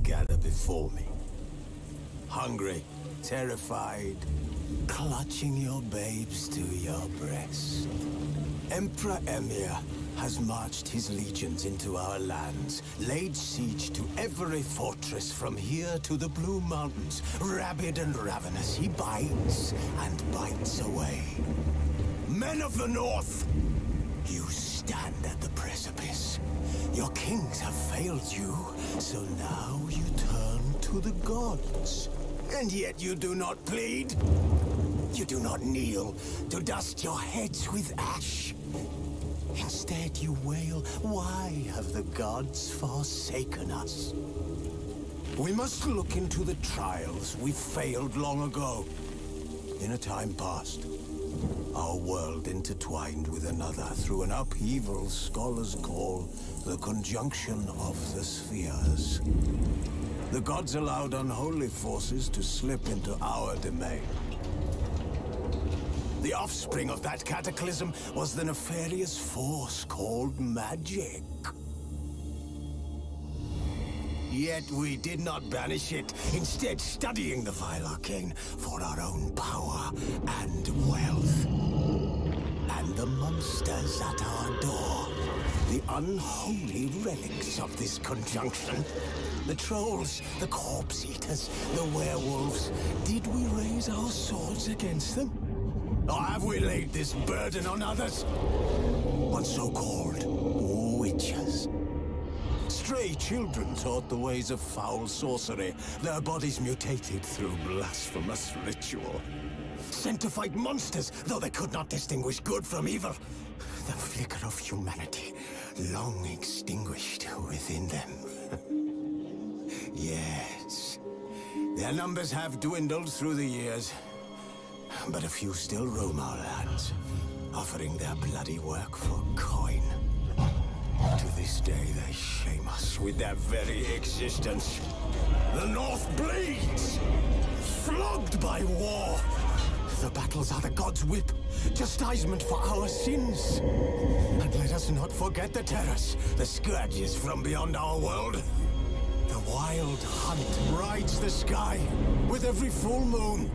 gather before me. Hungry, terrified, clutching your babes to your breast. Emperor Emir has marched his legions into our lands, laid siege to every fortress from here to the Blue Mountains. Rabid and ravenous, he bites and bites away. Men of the North, you stand at the precipice. Your kings have failed you, so now you turn to the gods. And yet you do not plead. You do not kneel to dust your heads with ash. Instead you wail, why have the gods forsaken us? We must look into the trials we failed long ago. In a time past, our world intertwined with another through an upheaval scholars call the conjunction of the spheres. The gods allowed unholy forces to slip into our domain. The offspring of that cataclysm was the nefarious force called magic. Yet we did not banish it, instead studying the vile arcane for our own power and wealth. And the monsters at our door, the unholy relics of this conjunction. The trolls, the corpse-eaters, the werewolves. Did we raise our swords against them? Or have we laid this burden on others? On so-called witchers. Stray children taught the ways of foul sorcery, their bodies mutated through blasphemous ritual. Sent to fight monsters, though they could not distinguish good from evil. The flicker of humanity, long extinguished within them. Yes, their numbers have dwindled through the years, but a few still roam our lands, offering their bloody work for coin. To this day, they shame us with their very existence. The North bleeds, flogged by war. The battles are the gods' whip, chastisement for our sins. And let us not forget the terrors, the scourges from beyond our world. The wild hunt rides the sky with every full moon.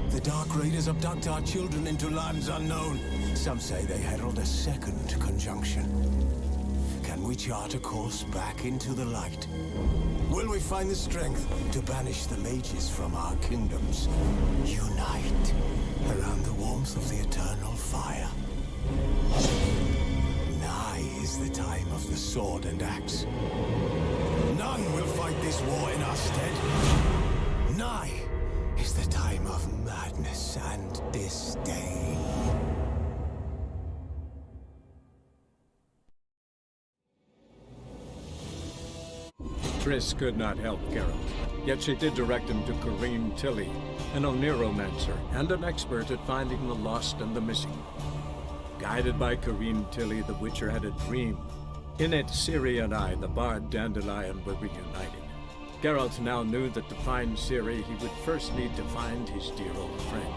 The Dark Raiders abduct our children into lands unknown. Some say they herald a second conjunction. Can we chart a course back into the light? Will we find the strength to banish the mages from our kingdoms? Unite around the warmth of the eternal fire. Nigh is the time of the sword and axe. None will fight this war in our stead. Nigh is the time of madness and disdain. Triss could not help Geralt, yet she did direct him to Kareem Tilly, an Oniromancer and an expert at finding the lost and the missing. Guided by Kareem Tilly, the Witcher had a dream. In it, Ciri and I, the bard Dandelion, were reunited. Geralt now knew that to find Ciri, he would first need to find his dear old friend.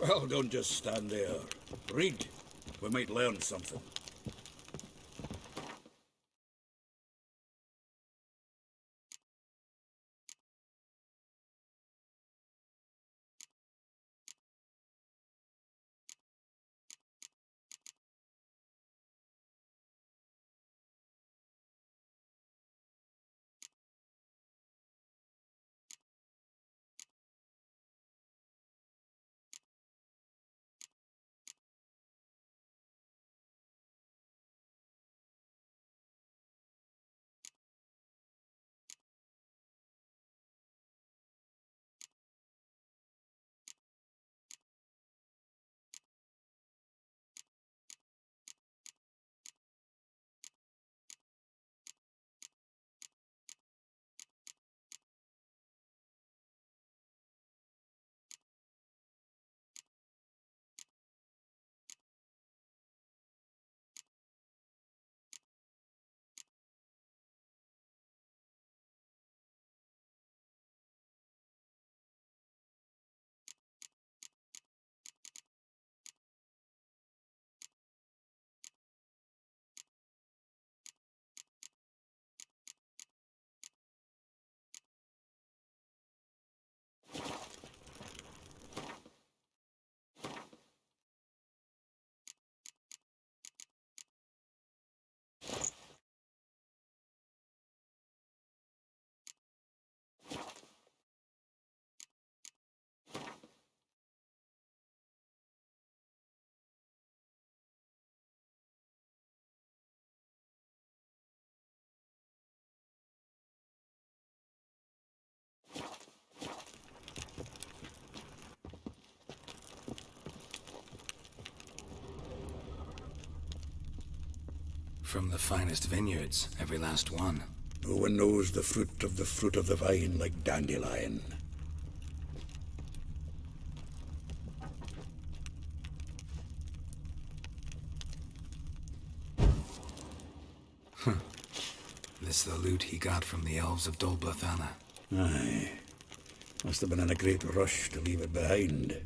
Well, don't just stand there. Read. We might learn something. From the finest vineyards, every last one. No one knows the fruit of the vine like Dandelion. This the loot he got from the elves of Dol Blathanna. Aye. Must have been in a great rush to leave it behind.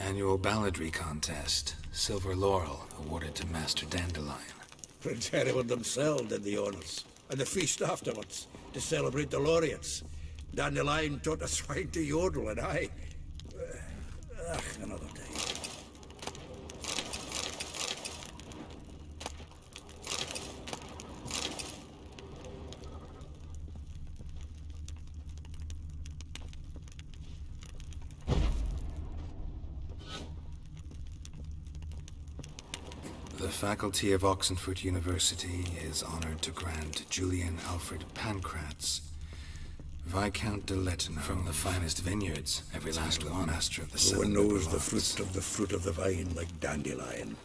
Annual balladry contest. Silver laurel awarded to Master Dandelion. Prince Hereward himself did the honors, and the feast afterwards, to celebrate the laureates. Dandelion taught a swine to yodel, and I... another day. The faculty of Oxenford University is honored to grant Julian Alfred Pancratz, Viscount de Letino, from the finest vineyards, every last one, master of the No one seven knows river the lots. fruit of the vine like Dandelion.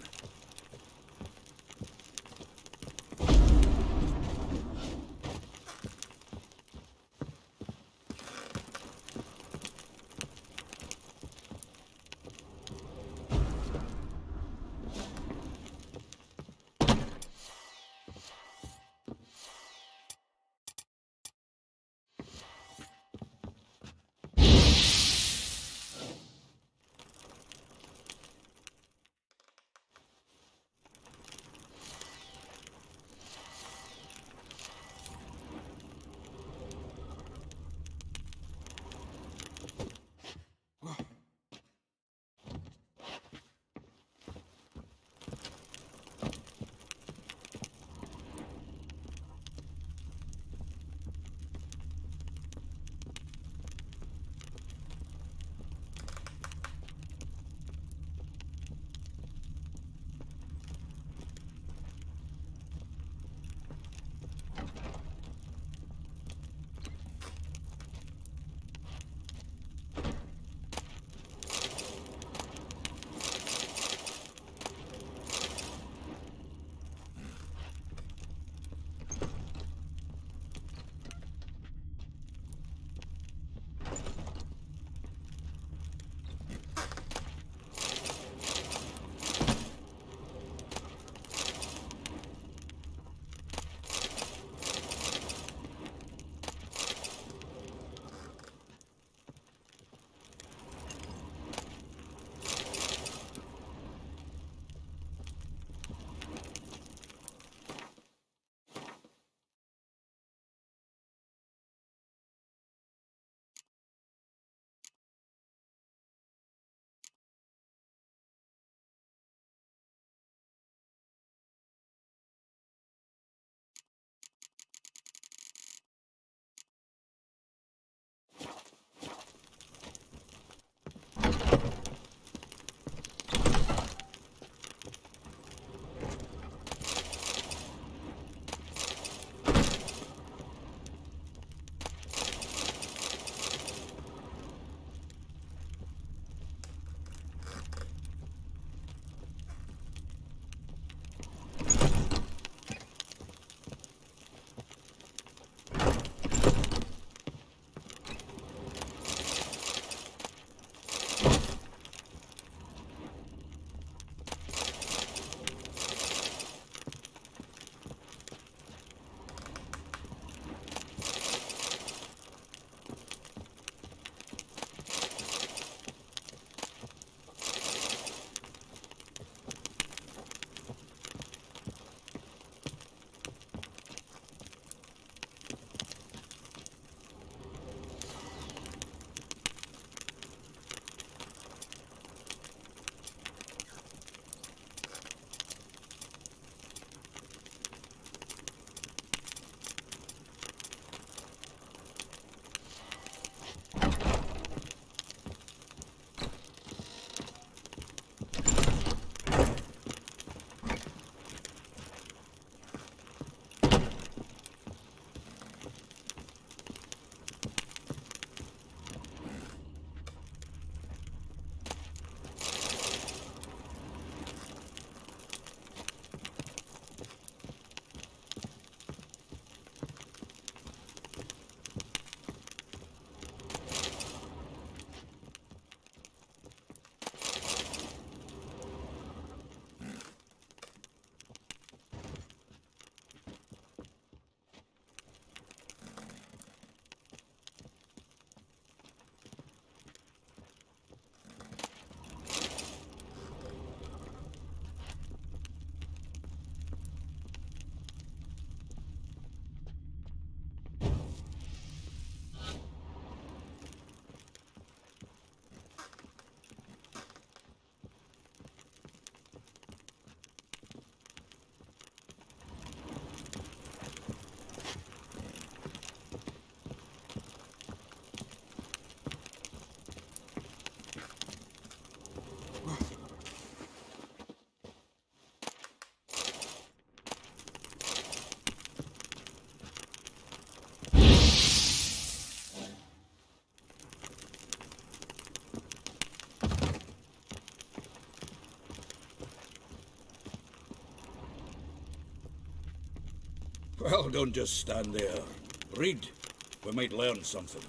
Well, don't just stand there. Read. We might learn something.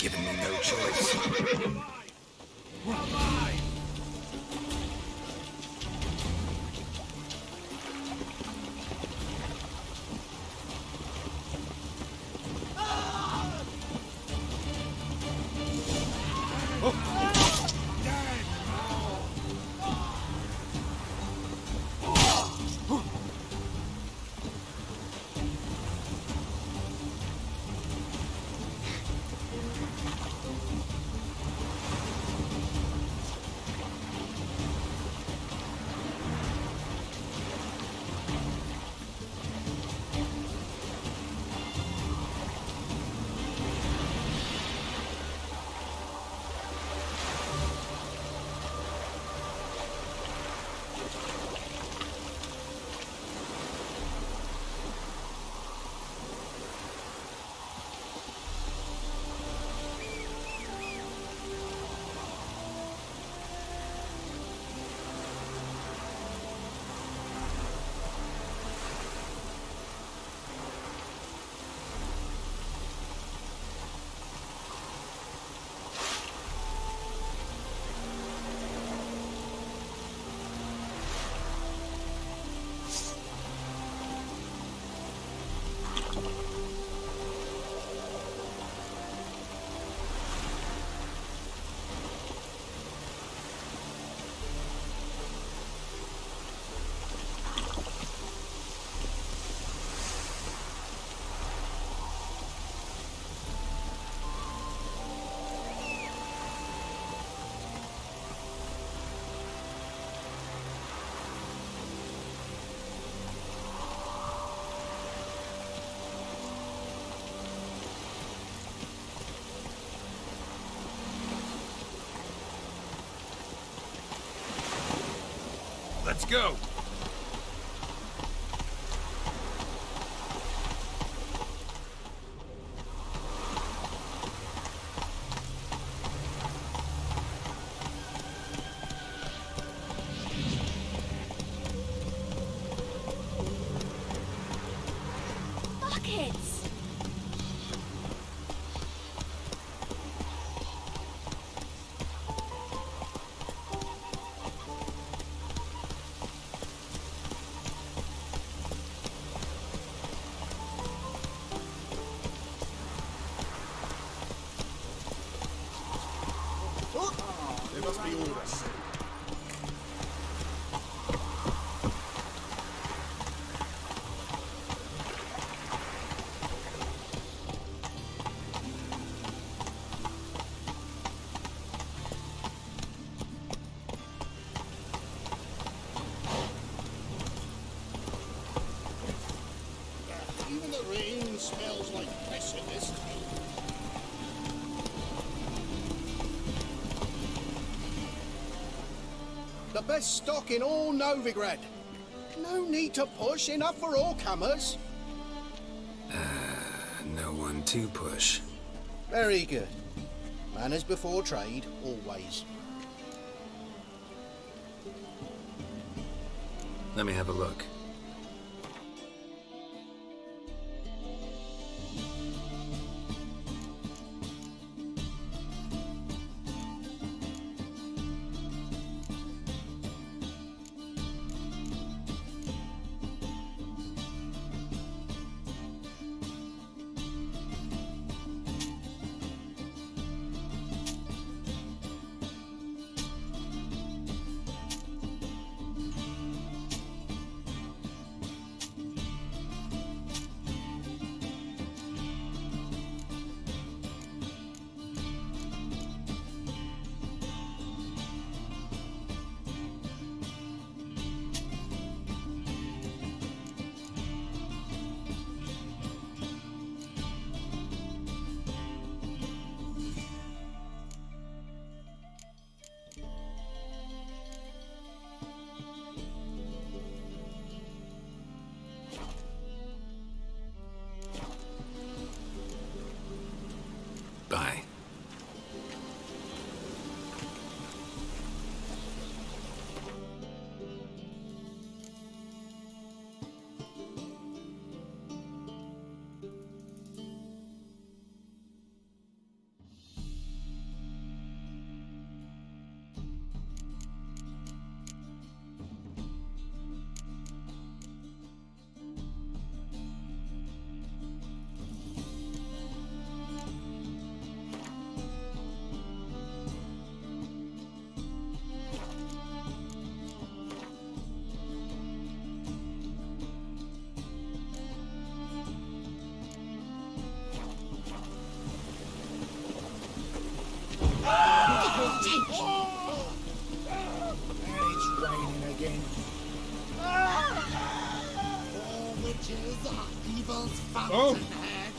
Given me no choice. Let's go! Buckets! There must be orders. The best stock in all Novigrad. No need to push, enough for all comers. No one to push. Very good. Manners before trade, always. Let me have a look. Bye. It's raining again. All witches are evil's fountainhead.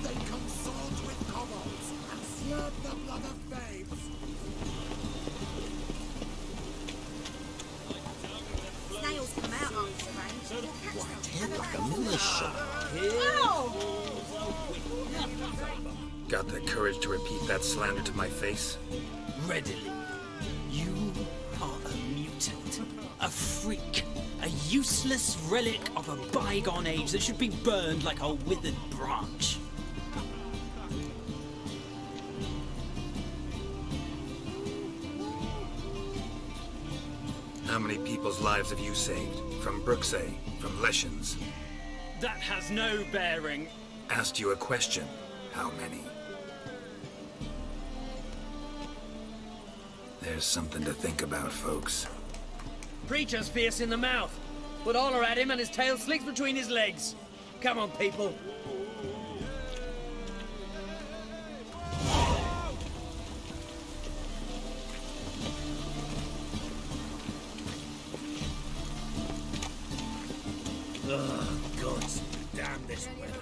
They consort with kobolds and slurp the blood of babes. Snails come out after the rain. You'll catch them. Like a miller's shop. Got the courage to repeat that slander to my face? Readily. You are a mutant, a freak, a useless relic of a bygone age that should be burned like a withered branch. How many people's lives have you saved? From Brooksay? From Leshens? That has no bearing. Asked you a question. How many? There's something to think about, folks. Preacher's fierce in the mouth, but holler at him and his tail slicks between his legs. Come on, people. Ugh, gods, damn this weather.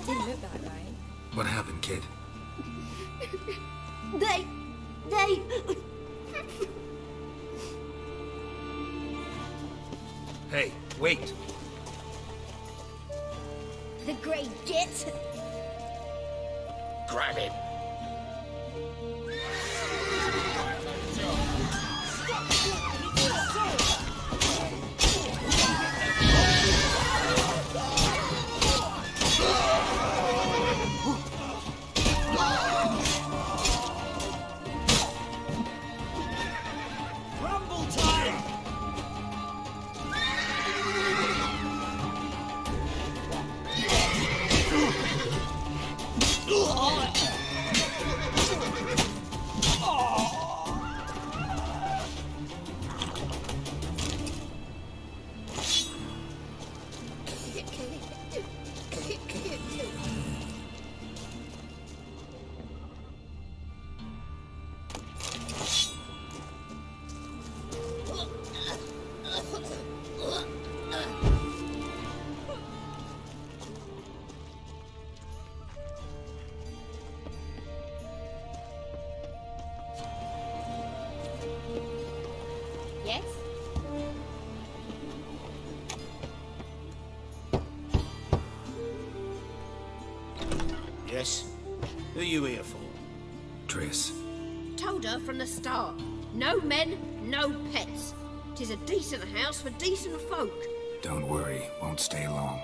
Didn't look that way. What happened, kid? They... Hey, wait! The great git. Grab him. Yes? Who are you here for? Triss. Told her from the start. No men, no pets. 'Tis a decent house for decent folk. Don't worry, won't stay long.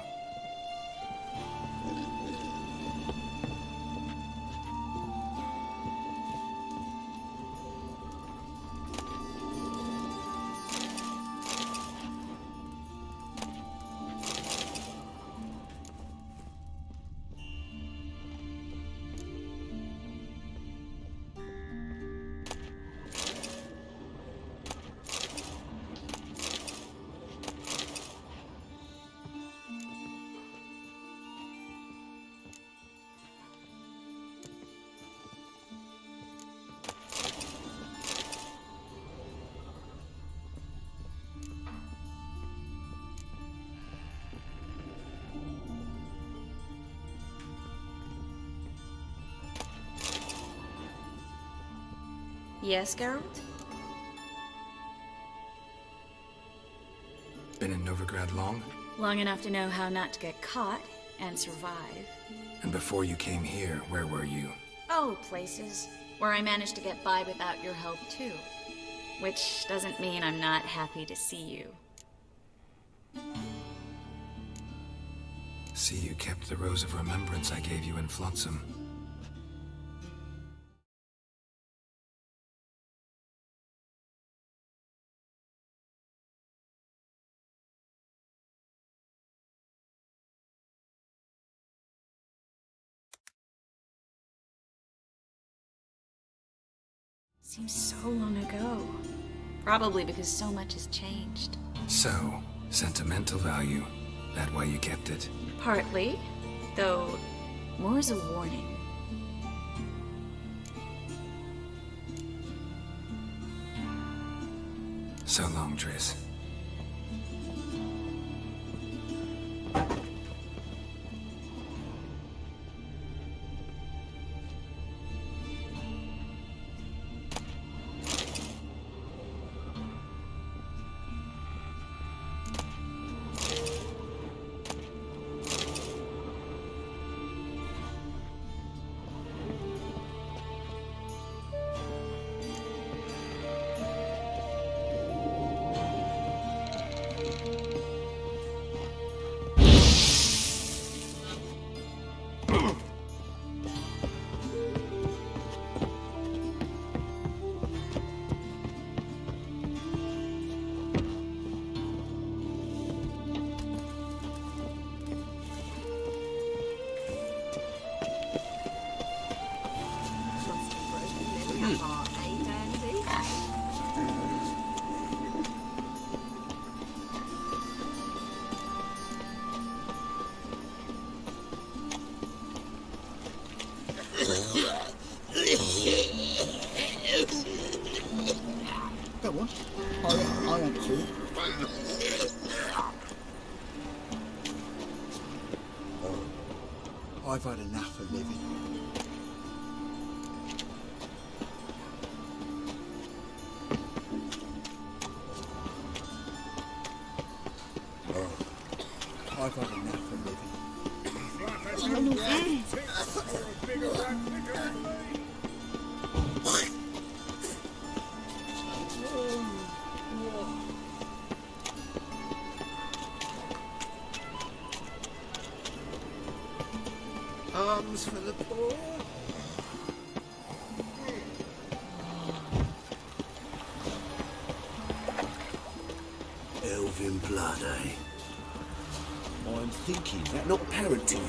Yes, Geralt? Been in Novigrad long? Long enough to know how not to get caught and survive. And before you came here, where were you? Oh, places where I managed to get by without your help, too. Which doesn't mean I'm not happy to see you. See, you kept the rose of remembrance I gave you in Flotsam. Seems so long ago. Probably because so much has changed. So, sentimental value. That why you kept it? Partly, though more as a warning. So long, Triss. Go on. I answer it. I've had enough of living. I've had enough of living. Arms for the poor. Elven blood, eh? I'm thinking that not apparent to you.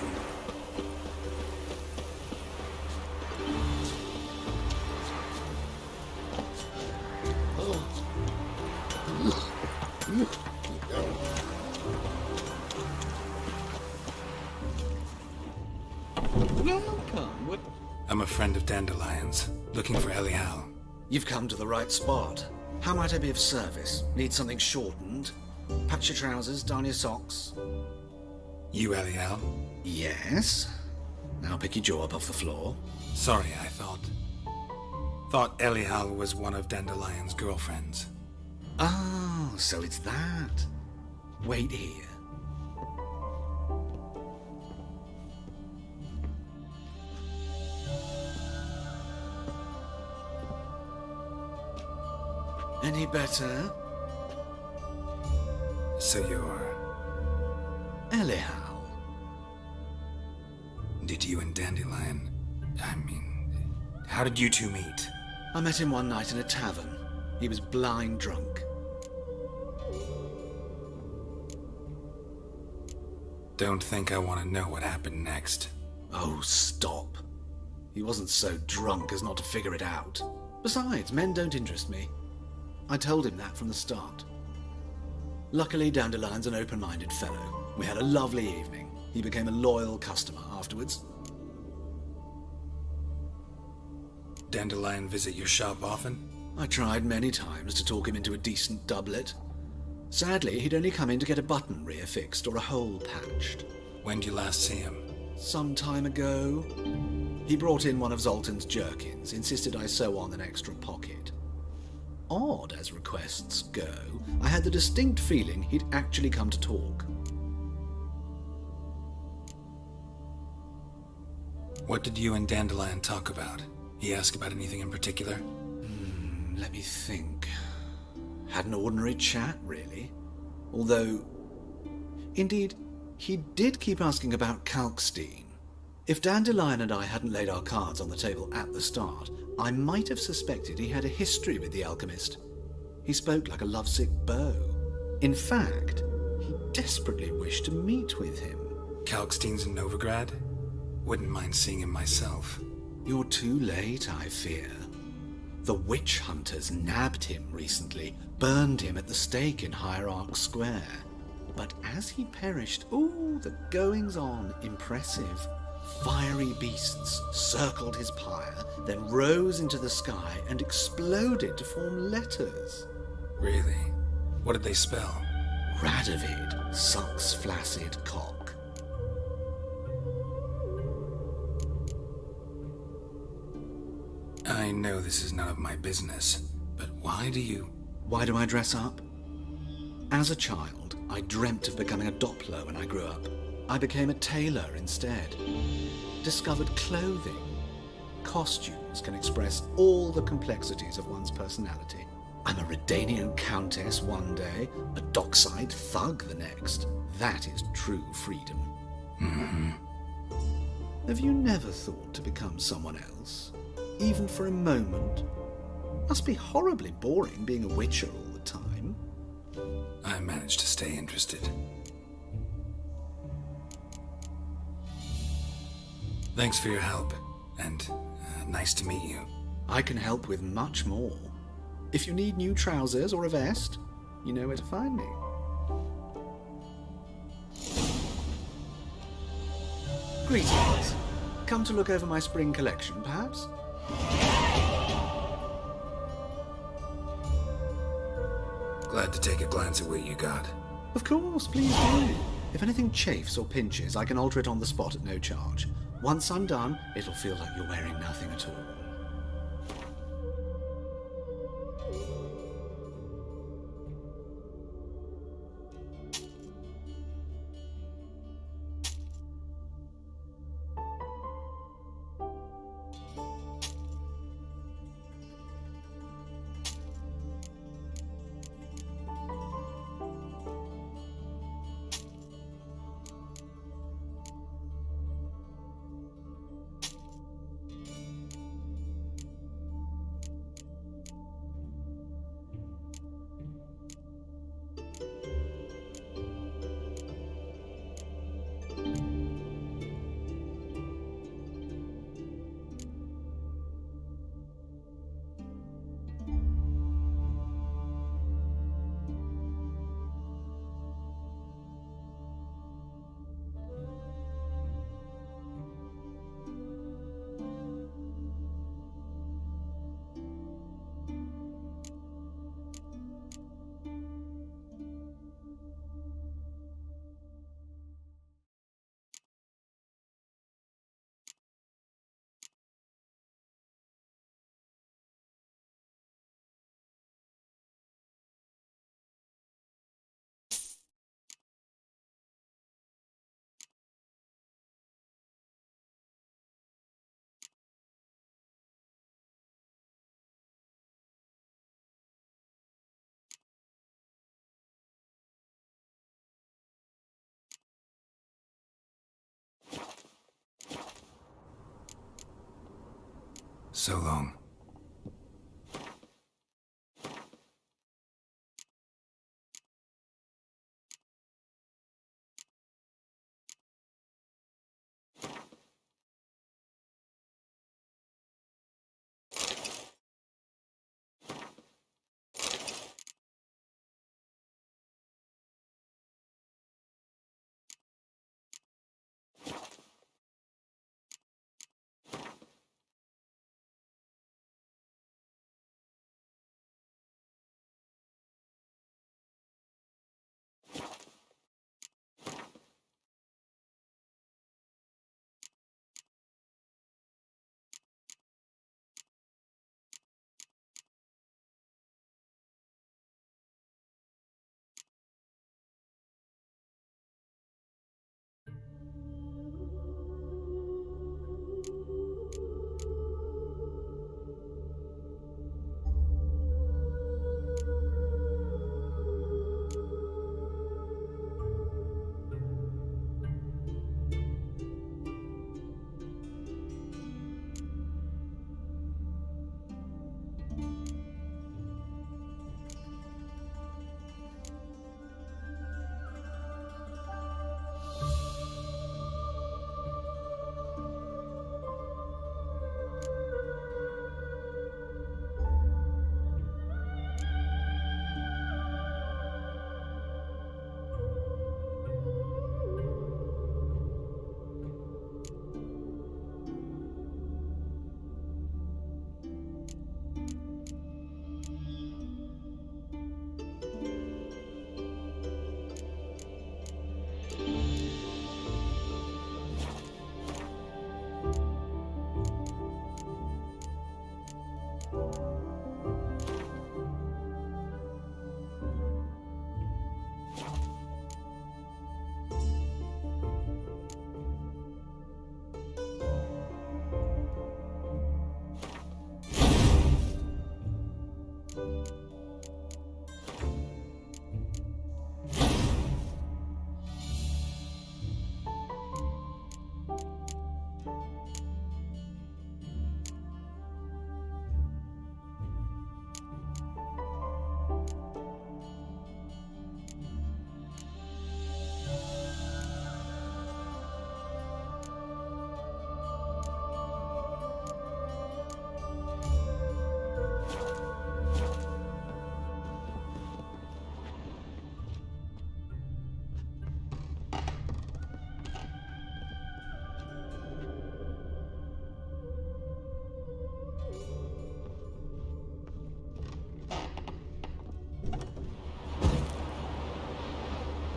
Welcome. What? I'm a friend of Dandelion's, looking for Elial. You've come to the right spot. How might I be of service? Need something shortened? Patch your trousers, darn your socks. You Elial? Yes. Now pick your jaw up off the floor. Sorry, I thought Elial was one of Dandelion's girlfriends. Oh, so it's that. Wait here. Any better? So you're... Anyhow. Did you and Dandelion... how did you two meet? I met him one night in a tavern. He was blind drunk. Don't think I want to know what happened next. Oh, stop. He wasn't so drunk as not to figure it out. Besides, men don't interest me. I told him that from the start. Luckily, Dandelion's an open-minded fellow. We had a lovely evening. He became a loyal customer afterwards. Dandelion visit your shop often? I tried many times to talk him into a decent doublet. Sadly, he'd only come in to get a button rear fixed or a hole patched. When did you last see him? Some time ago. He brought in one of Zoltan's jerkins, insisted I sew on an extra pocket. Odd as requests go, I had the distinct feeling he'd actually come to talk. What did you and Dandelion talk about? He asked about anything in particular? Let me think. Had an ordinary chat, really. Although, indeed, he did keep asking about Kalkstein. If Dandelion and I hadn't laid our cards on the table at the start, I might have suspected he had a history with the alchemist. He spoke like a lovesick beau. In fact, he desperately wished to meet with him. Kalkstein's in Novigrad? Wouldn't mind seeing him myself. You're too late, I fear. The witch hunters nabbed him recently, burned him at the stake in Hierarch Square. But as he perished, the goings-on, impressive. Fiery beasts circled his pyre, then rose into the sky and exploded to form letters. Really? What did they spell? Radovid sucks flaccid cock. I know this is none of my business, but why do I dress up? As a child, I dreamt of becoming a Doppler when I grew up. I became a tailor instead. Discovered clothing. Costumes can express all the complexities of one's personality. I'm a Redanian countess one day, a dockside thug the next. That is true freedom. Mm-hmm. Have you never thought to become someone else? Even for a moment? Must be horribly boring being a witcher all the time. I managed to stay interested. Thanks for your help, and nice to meet you. I can help with much more. If you need new trousers or a vest, you know where to find me. Greetings. Come to look over my spring collection, perhaps? Glad to take a glance at what you got. Of course, please do. If anything chafes or pinches, I can alter it on the spot at no charge. Once I'm done, it'll feel like you're wearing nothing at all. So long.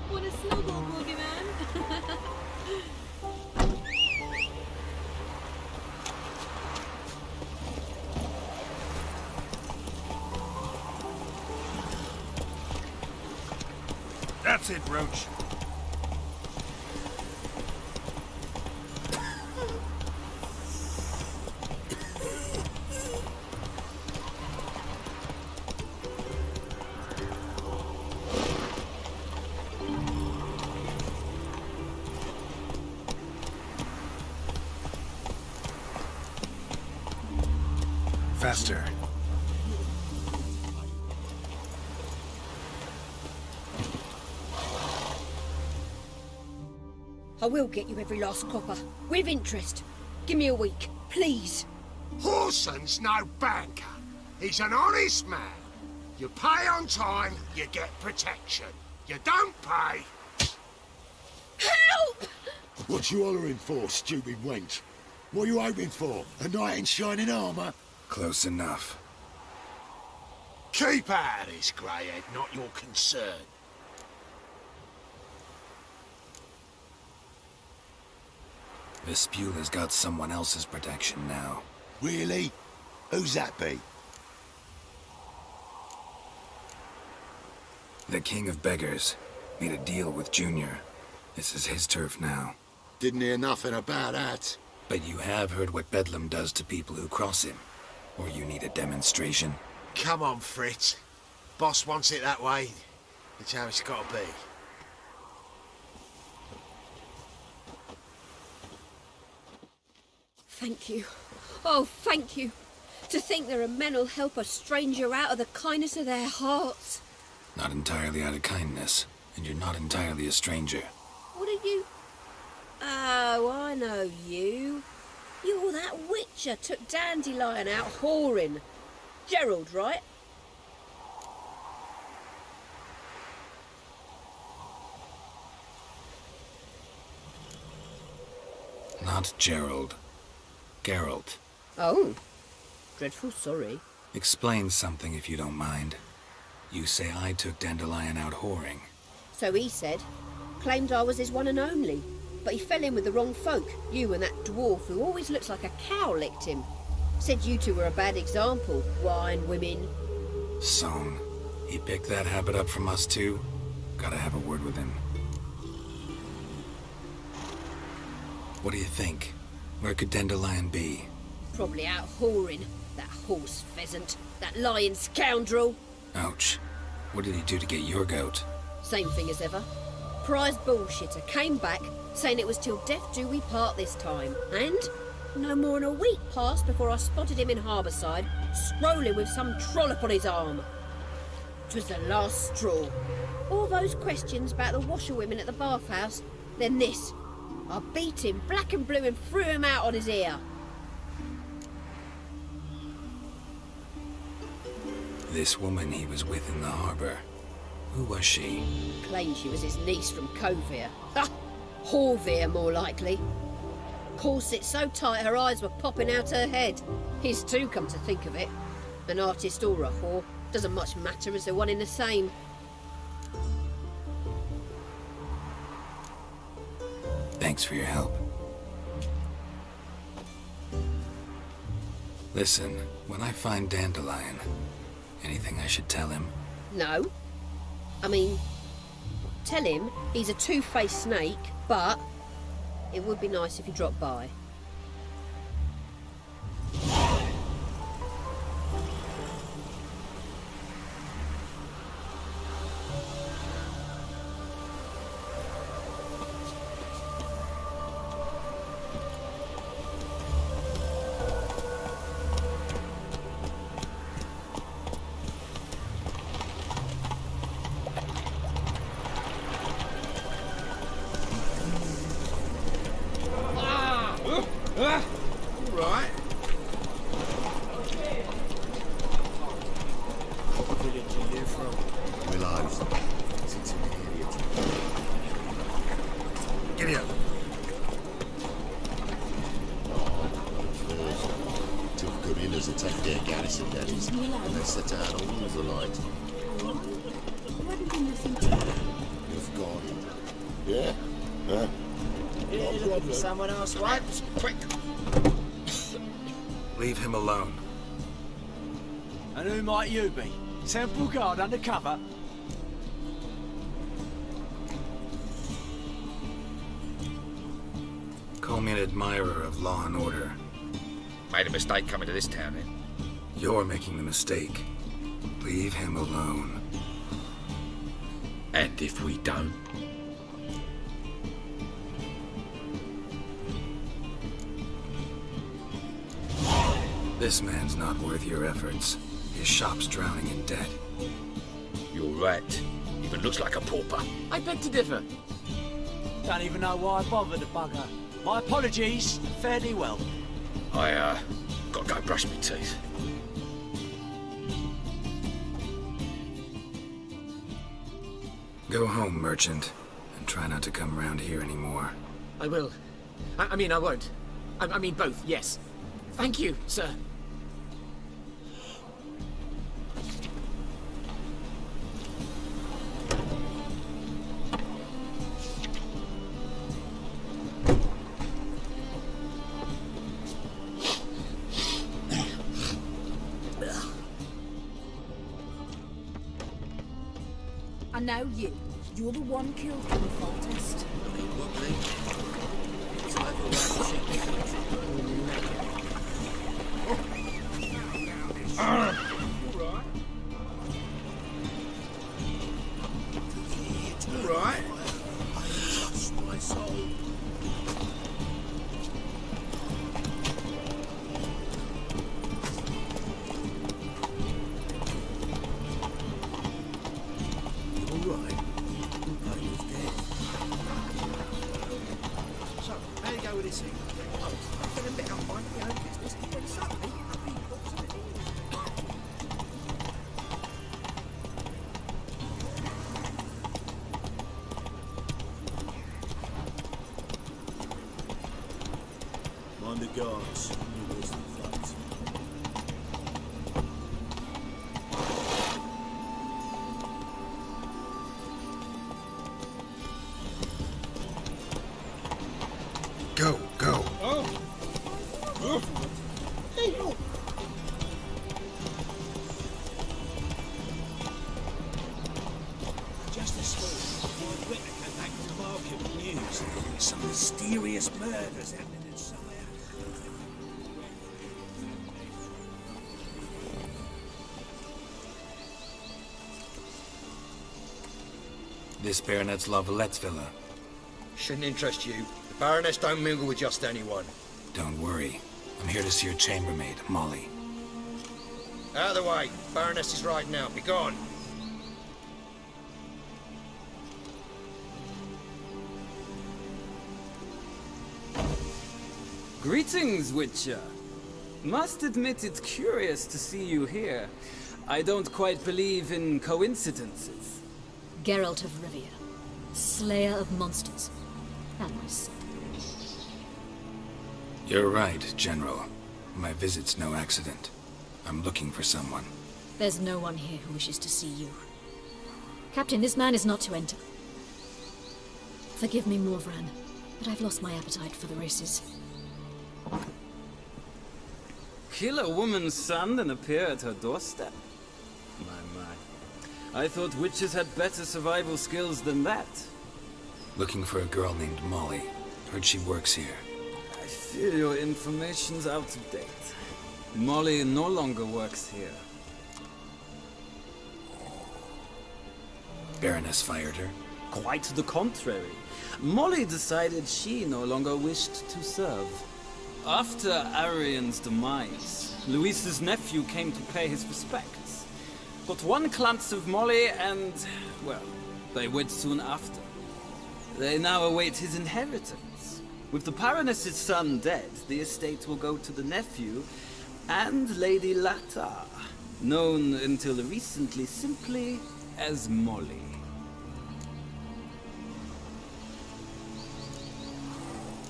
What a snuggle, boogeyman. That's it, Roach. Faster. I will get you every last copper. With interest. Give me a week, please. Horson's no banker. He's an honest man. You pay on time, you get protection. You don't pay... Help! What you hollering for, stupid wench? What you hoping for? A knight in shining armour? Close enough. Keep out of this, greyhead, not your concern. Vespula's got someone else's protection now. Really? Who's that be? The King of Beggars made a deal with Junior. This is his turf now. Didn't hear nothing about that. But you have heard what Bedlam does to people who cross him. Or you need a demonstration? Come on, Fritz. Boss wants it that way. It's how it's got to be. Thank you. Oh, thank you. To think there are men who'll help a stranger out of the kindness of their hearts. Not entirely out of kindness, and you're not entirely a stranger. What are you... Oh, I know you. You're that witcher took Dandelion out whoring. Gerald, right? Not Gerald. Geralt. Oh. Dreadful sorry. Explain something if you don't mind. You say I took Dandelion out whoring. So he said. Claimed I was his one and only. But he fell in with the wrong folk. You and that dwarf who always looks like a cow licked him. Said you two were a bad example. Wine, women. Song. He picked that habit up from us too? Gotta have a word with him. What do you think? Where could Dandelion be? Probably out whoring. That horse pheasant. That lying scoundrel. Ouch. What did he do to get your goat? Same thing as ever. Prize bullshitter came back, saying it was till death do we part this time. And no more than a week passed before I spotted him in Harbourside, scrolling with some trollop on his arm. 'Twas the last straw. All those questions about the washerwomen at the bathhouse, then this. I beat him black and blue and threw him out on his ear. This woman he was with in the harbour. Who was she? Claimed she was his niece from Kovir. Ha! Horvir, more likely. Corset so tight her eyes were popping out her head. His too, come to think of it. An artist or a whore. Doesn't much matter as they're one in the same. Thanks for your help. Listen, when I find Dandelion, anything I should tell him? No. I mean, tell him he's a two-faced snake, but it would be nice if he dropped by. Right. What village are you from? Willows. Sits in the area. Giddy up. First, tough communers attack their garrison, that is, and they set out all walls alight. You've got it. Yeah? Huh? You're looking for someone else, right? Quick. Leave him alone. And who might you be? Temple Guard undercover? Call me an admirer of law and order. Made a mistake coming to this town, eh? You're making the mistake. Leave him alone. And if we don't? This man's not worth your efforts. His shop's drowning in debt. You're right. Even looks like a pauper. I beg to differ. Don't even know why I bothered the bugger. My apologies. Fare thee well. I, gotta go brush my teeth. Go home, merchant, and try not to come round here anymore. I will. I mean, I won't. I mean both, yes. Thank you, sir. I know you. You're the one killed in the contest. Right. I trust my soul. guards. New wisdom flight. Go, go. Oh! Just this morning, my witcher came back from the market with news. There's some mysterious murders happening somewhere. This Baronet's La Vallette's villa. Shouldn't interest you. The Baroness don't mingle with just anyone. Don't worry. I'm here to see your chambermaid, Molly. Out of the way. Baroness is right now. Be gone. Greetings, Witcher. Must admit it's curious to see you here. I don't quite believe in coincidences. Geralt of Rivia, slayer of monsters, and my son. You're right, General. My visit's no accident. I'm looking for someone. There's no one here who wishes to see you. Captain, this man is not to enter. Forgive me, Morvran, but I've lost my appetite for the races. Kill a woman's son and appear at her doorstep? My. I thought witches had better survival skills than that. Looking for a girl named Molly. Heard she works here. I fear your information's out of date. Molly no longer works here. Baroness fired her? Quite the contrary. Molly decided she no longer wished to serve. After Arian's demise, Luis's nephew came to pay his respects. Got one glance of Molly and, well, they wed soon after. They now await his inheritance. With the Baroness's son dead, the estate will go to the nephew and Lady Latar, known until recently simply as Molly.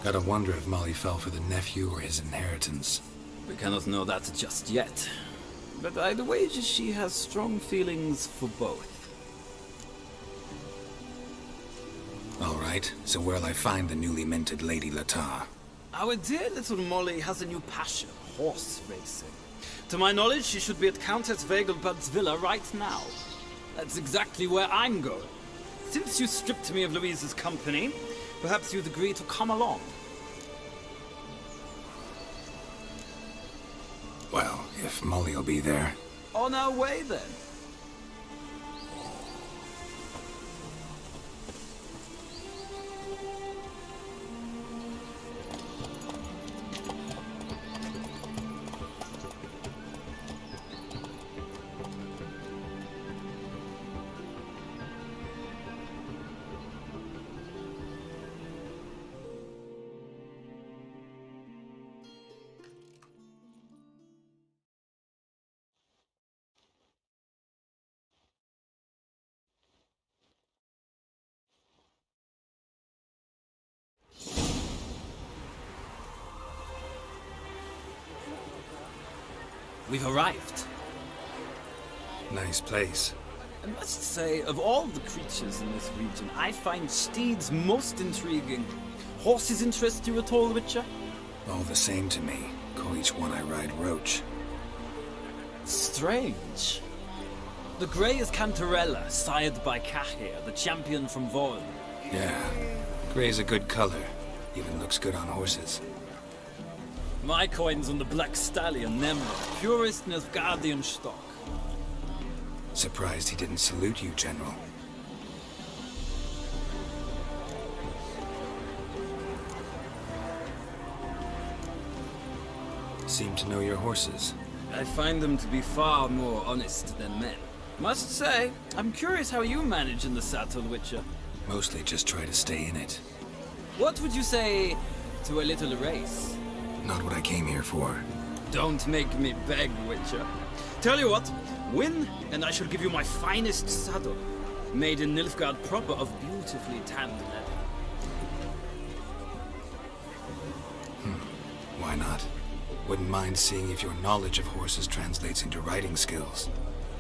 Gotta wonder if Molly fell for the nephew or his inheritance. We cannot know that just yet. But I'd wager she has strong feelings for both. All right, so where'll I find the newly minted Lady Latar? Our dear little Molly has a new passion, horse racing. To my knowledge, she should be at Countess Vegelbud's villa right now. That's exactly where I'm going. Since you stripped me of Louise's company, perhaps you'd agree to come along. Well, if Molly'll be there. On our way, then. We've arrived. Nice place. I must say, of all the creatures in this region, I find steeds most intriguing. Horses interest you at all, Witcher? All the same to me. Call each one I ride Roach. Strange. The grey is Cantarella, sired by Cahir, the champion from Vorn. Yeah, gray's a good color. Even looks good on horses. My coin's on the Black Stallion, Nemrod, purest Nilfgaardian stock. Surprised he didn't salute you, General. Seem to know your horses. I find them to be far more honest than men. Must say, I'm curious how you manage in the saddle, Witcher. Mostly just try to stay in it. What would you say to a little race? Not what I came here for. Don't make me beg, Witcher. Tell you what, win, and I shall give you my finest saddle. Made in Nilfgaard proper of beautifully tanned leather. Why not? Wouldn't mind seeing if your knowledge of horses translates into riding skills.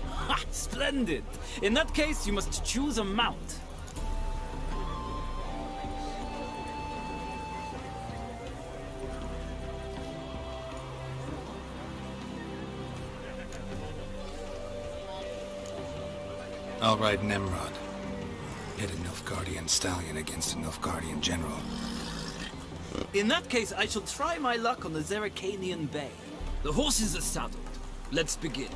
Ha! Splendid! In that case, you must choose a mount. I'll ride Nemrod. Hit a Nilfgaardian stallion against a Nilfgaardian general. In that case, I shall try my luck on the Zerrikanian Bay. The horses are saddled. Let's begin.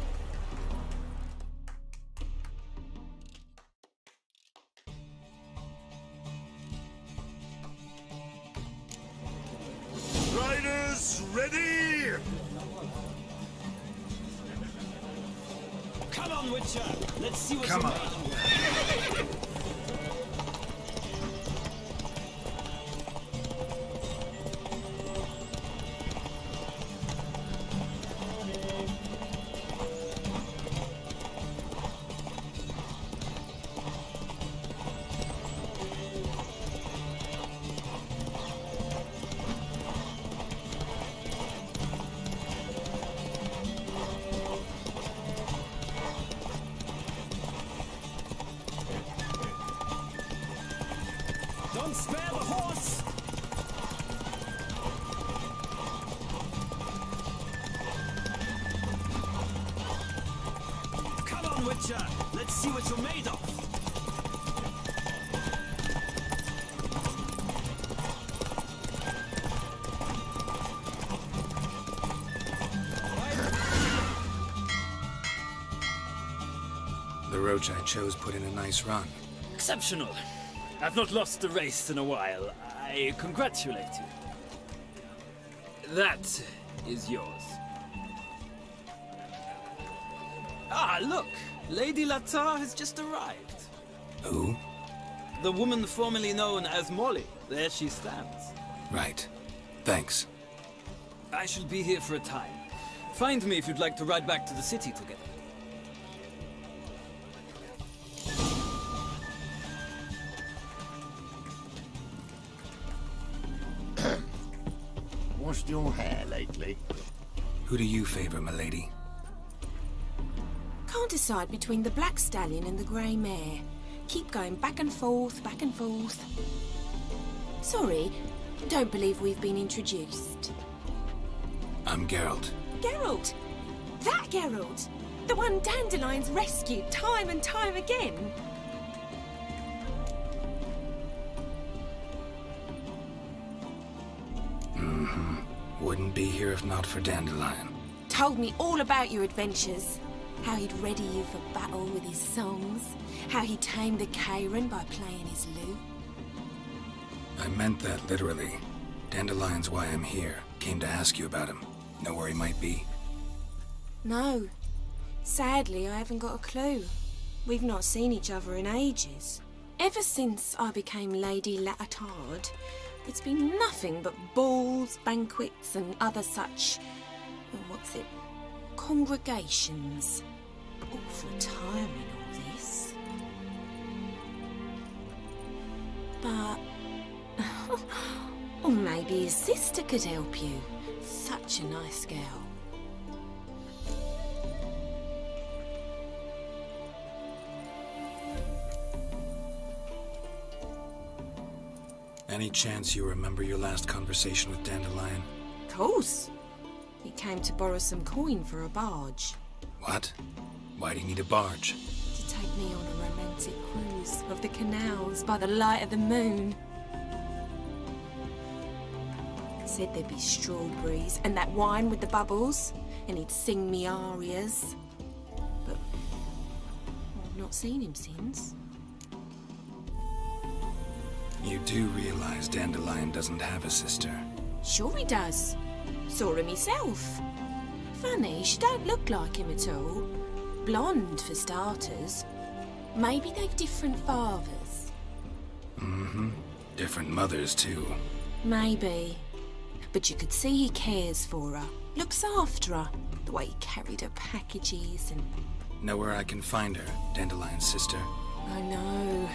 Riders, ready! Come on, Witcher! Let's see what's Come on. Don't spare the horse! Come on, Witcher! Let's see what you're made of! The roach I chose put in a nice run. Exceptional. I've not lost a race in a while. I congratulate you. That is yours. Ah, look! Lady Latar has just arrived. Who? The woman formerly known as Molly. There she stands. Right. Thanks. I shall be here for a time. Find me if you'd like to ride back to the city together. Washed your hair lately? Who do you favor, milady? Can't decide between the black stallion and the grey mare. Keep going back and forth, back and forth. Sorry, don't believe we've been introduced. I'm Geralt. Geralt! That Geralt! The one Dandelion's rescued time and time again! Wouldn't be here if not for Dandelion. Told me all about your adventures. How he'd ready you for battle with his songs. How he tamed the Kairan by playing his lute. I meant that literally. Dandelion's why I'm here. Came to ask you about him. Know where he might be? No. Sadly, I haven't got a clue. We've not seen each other in ages. Ever since I became Lady Latard, it's been nothing but balls, banquets, and other such... congregations. Awful tiring, all this. But... or maybe his sister could help you. Such a nice girl. Any chance you remember your last conversation with Dandelion? Of course. He came to borrow some coin for a barge. What? Why do you need a barge? To take me on a romantic cruise of the canals by the light of the moon. Said there'd be strawberries and that wine with the bubbles, and he'd sing me arias. But I've not seen him since. You do realize Dandelion doesn't have a sister? Sure he does. Saw him himself. Funny, she don't look like him at all. Blonde, for starters. Maybe they've different fathers. Different mothers, too. Maybe. But you could see he cares for her. Looks after her. The way he carried her packages and... Know where I can find her, Dandelion's sister? I know.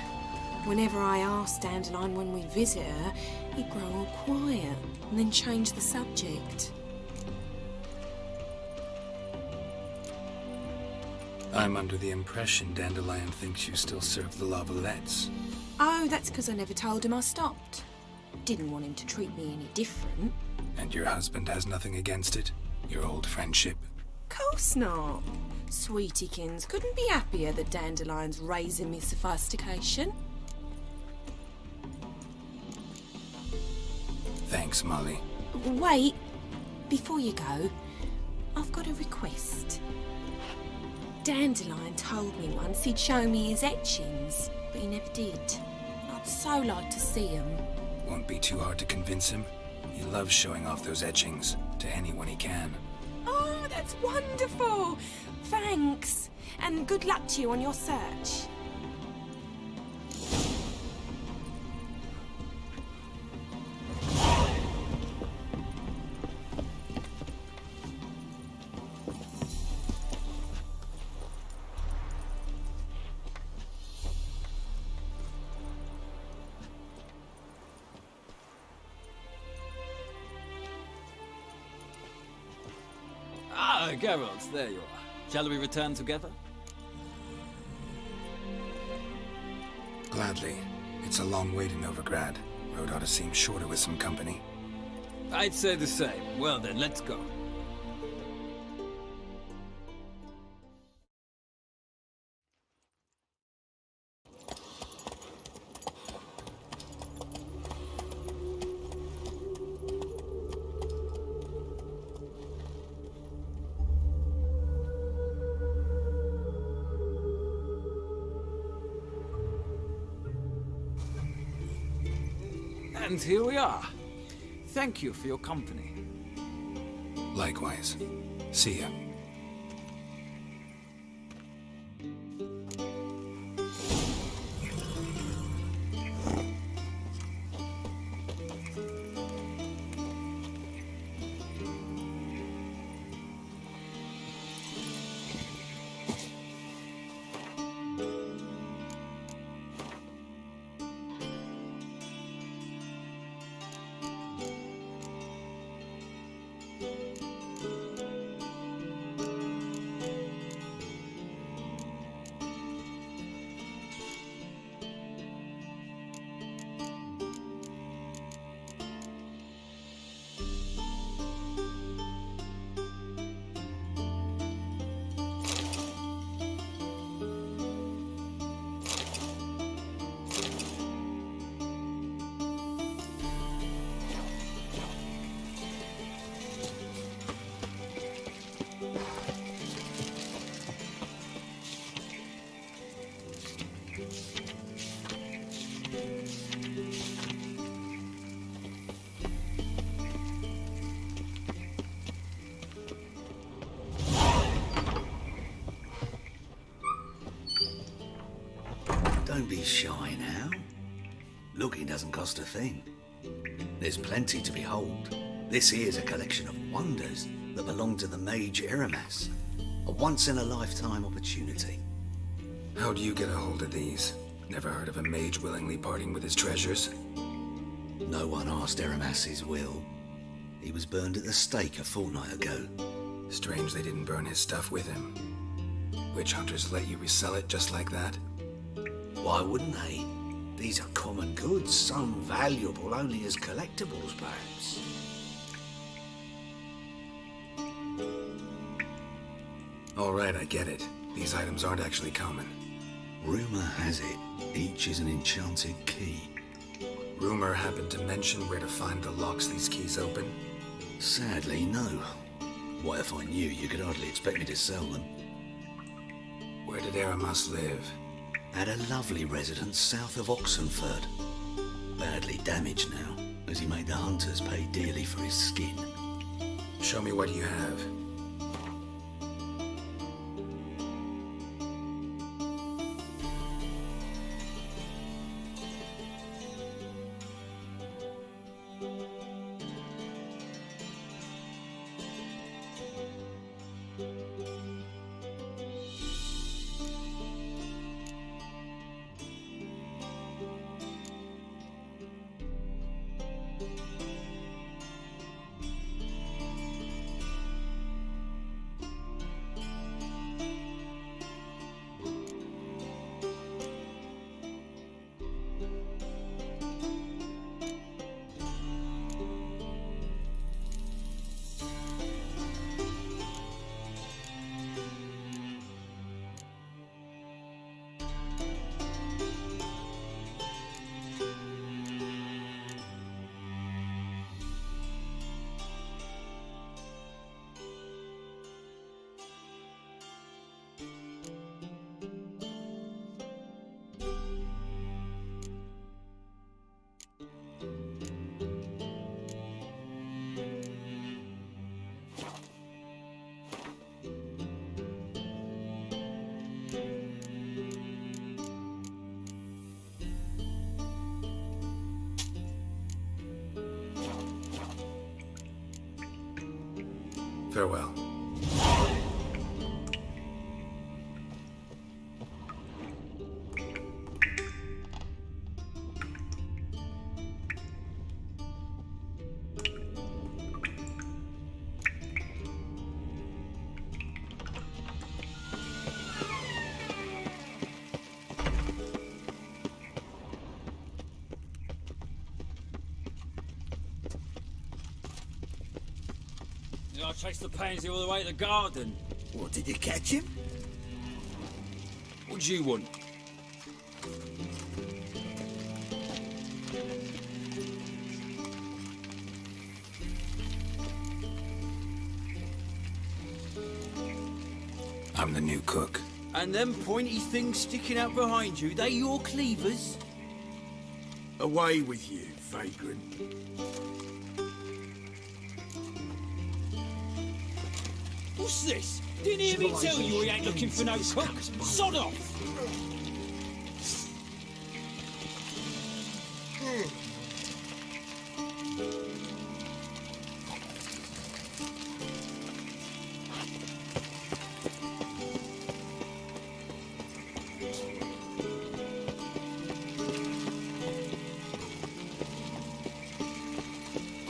Whenever I ask Dandelion when we visit her, he'd grow all quiet and then change the subject. I'm under the impression Dandelion thinks you still serve the Lavalettes. Oh, that's because I never told him I stopped. Didn't want him to treat me any different. And your husband has nothing against it? Your old friendship? Course not. Sweetiekins couldn't be happier that Dandelion's raising me sophistication. Thanks, Molly. Wait, before you go, I've got a request. Dandelion told me once he'd show me his etchings, but he never did. I'd so like to see them. Won't be too hard to convince him. He loves showing off those etchings to anyone he can. Oh, that's wonderful! Thanks, and good luck to you on your search. Ah, Geralt, there you are. Shall we return together? Gladly. It's a long way to Novigrad. Road ought to seem shorter with some company. I'd say the same. Well then, let's go. And here we are. Thank you for your company. Likewise. See ya. Don't be shy now. Looking doesn't cost a thing. There's plenty to behold. This here's a collection of wonders that belong to the mage Eramas. A once-in-a-lifetime opportunity. How do you get a hold of these? Never heard of a mage willingly parting with his treasures? No one asked Eramas his will. He was burned at the stake a fortnight ago. Strange they didn't burn his stuff with him. Witch hunters let you resell it just like that? Why wouldn't they? These are common goods, some valuable only as collectibles, perhaps. All right, I get it. These items aren't actually common. Rumor has it, each is an enchanted key. Rumor happened to mention where to find the locks these keys open? Sadly, no. What if I knew? You could hardly expect me to sell them. Where did Eramas live? At a lovely residence south of Oxenford. Badly damaged now, as he made the hunters pay dearly for his skin. Show me what you have. Farewell. I chased the pansy all the way to the garden. What, did you catch him? What do you want? I'm the new cook. And them pointy things sticking out behind you, they your cleavers? Away with you, vagrant. What's this? Didn't hear me tell you we ain't looking for no cook? Sod off!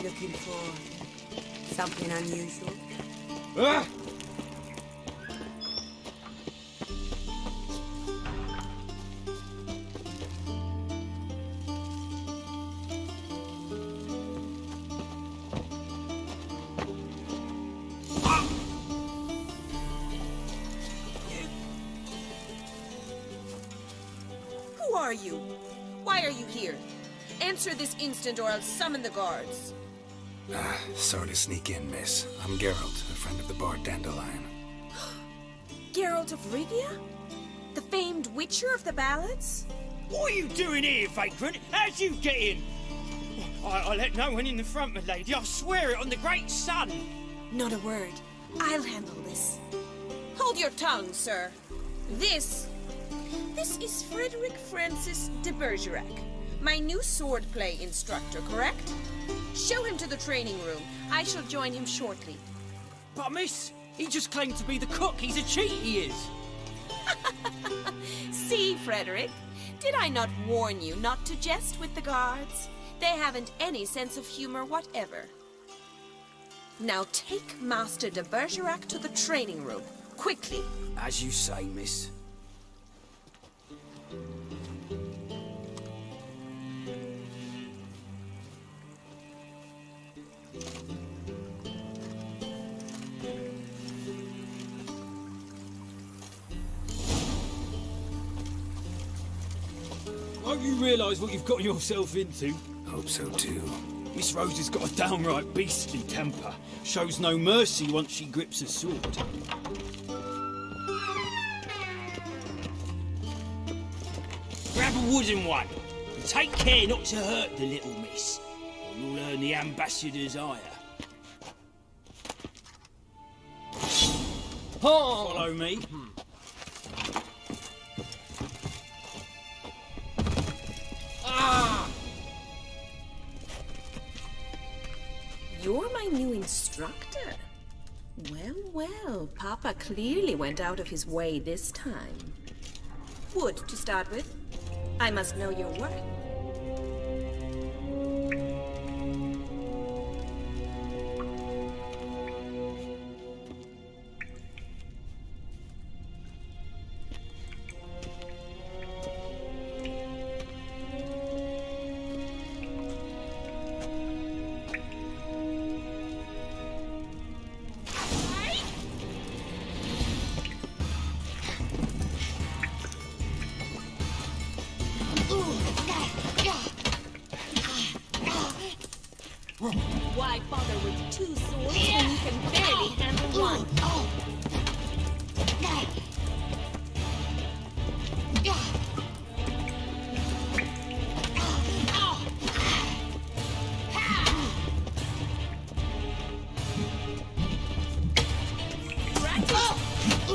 Looking for something unusual? Ah! Who are you? Why are you here? Answer this instant or I'll summon the guards. Sorry to sneak in, miss. I'm Geralt, a friend of the bard Dandelion. Geralt of Rivia? The famed witcher of the ballads? What are you doing here, vagrant? How'd you get in? I let no one in the front, my lady. I swear it on the great sun. Not a word. I'll handle this. Hold your tongue, sir. This is Frederick Francis de Bergerac, my new swordplay instructor, correct? Show him to the training room. I shall join him shortly. But miss, he just claimed to be the cook. He's a cheat, he is. See, Frederick, did I not warn you not to jest with the guards? They haven't any sense of humor whatever. Now take Master de Bergerac to the training room, quickly. As you say, miss. Hope you realise what you've got yourself into. Hope so too. Miss Rose has got a downright beastly temper. Shows no mercy once she grips a sword. Grab a wooden one. And take care not to hurt the little miss, or you'll earn the ambassador's ire. Follow me. You're my new instructor. Well, well, Papa clearly went out of his way this time. Wood, to start with. I must know your worth. Why bother with two swords when you can barely handle one?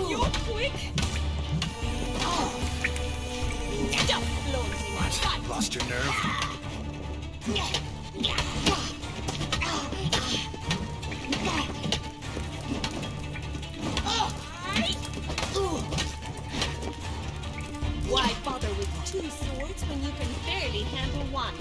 You're quick! Stop floating. What? Lost your nerve? Why bother with two swords when you can barely handle one?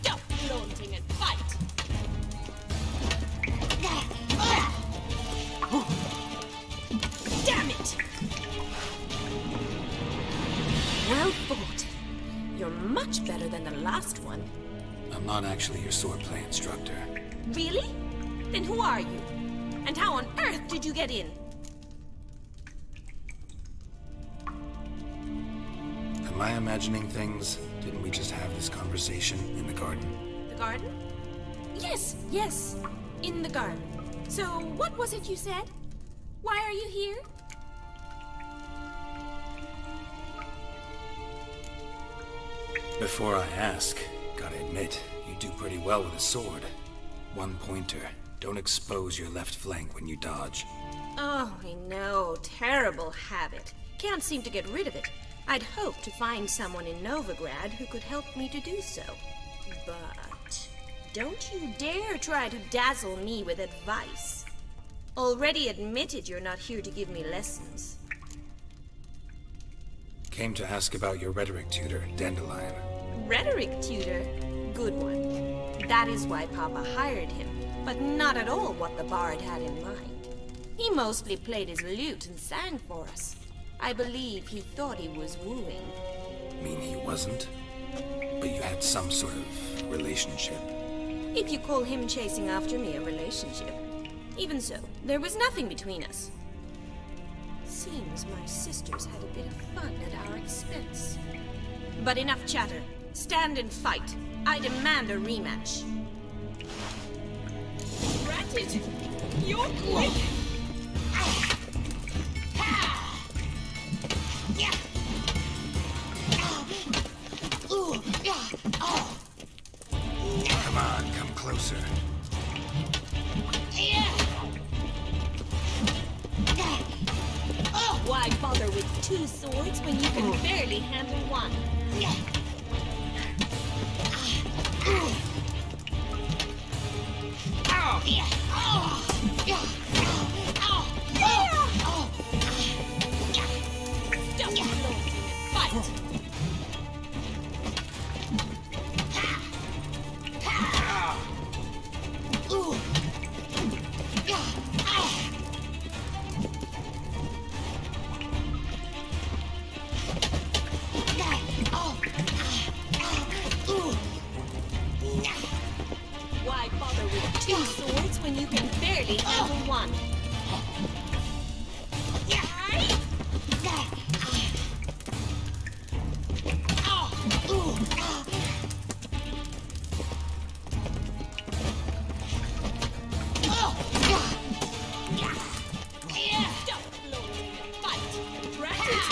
Stop flaunting and fight! Damn it! Well fought. You're much better than the last one. I'm not actually your swordplay instructor. Really? Then who are you? And how on earth did you get in? Am I imagining things? Didn't we just have this conversation in the garden? The garden? Yes. In the garden. So, what was it you said? Why are you here? Before I ask, gotta admit, you do pretty well with a sword. One pointer. Don't expose your left flank when you dodge. Oh, I know. Terrible habit. Can't seem to get rid of it. I'd hoped to find someone in Novigrad who could help me to do so. But don't you dare try to dazzle me with advice. Already admitted you're not here to give me lessons. Came to ask about your rhetoric tutor, Dandelion. Rhetoric tutor? Good one. That is why Papa hired him, but not at all what the bard had in mind. He mostly played his lute and sang for us. I believe he thought he was wooing. Mean he wasn't? But you had some sort of relationship. If you call him chasing after me a relationship. Even so, there was nothing between us. Seems my sisters had a bit of fun at our expense. But enough chatter. Stand and fight. I demand a rematch. Ratted! You're quick! Come on, come closer. Why bother with two swords when you can barely handle one? Stop floating and fight! Why bother with two swords when you can barely handle one? Stop floating and fight! Ratted!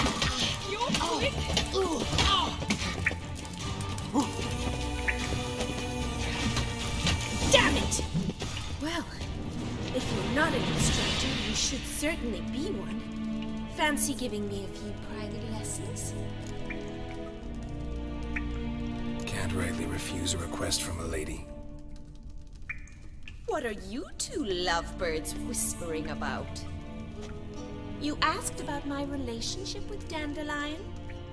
You're quick! Damn it! Well, if you're not an instructor, you should certainly be one. Fancy giving me a few private lessons? Can't rightly refuse a request from a lady. What are you two lovebirds whispering about? You asked about my relationship with Dandelion?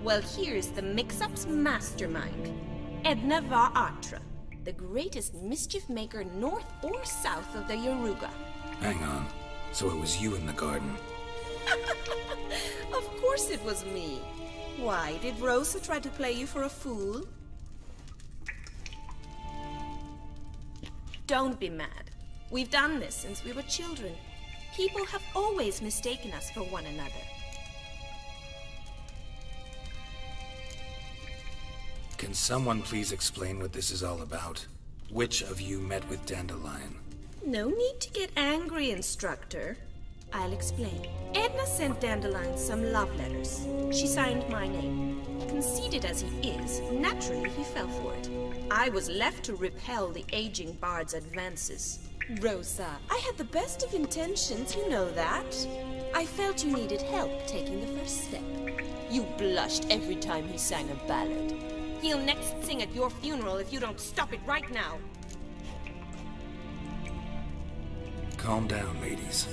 Well, here's the mix-up's mastermind. Edna Va'atra, the greatest mischief maker north or south of the Yaruga. Hang on. So it was you in the garden? Of course it was me. Why, did Rosa try to play you for a fool? Don't be mad. We've done this since we were children. People have always mistaken us for one another. Can someone please explain what this is all about? Which of you met with Dandelion? No need to get angry, Instructor. I'll explain. Edna sent Dandelion some love letters. She signed my name. Conceited as he is, naturally he fell for it. I was left to repel the aging bard's advances. Rosa, I had the best of intentions, you know that. I felt you needed help taking the first step. You blushed every time he sang a ballad. He'll next sing at your funeral if you don't stop it right now. Calm down, ladies.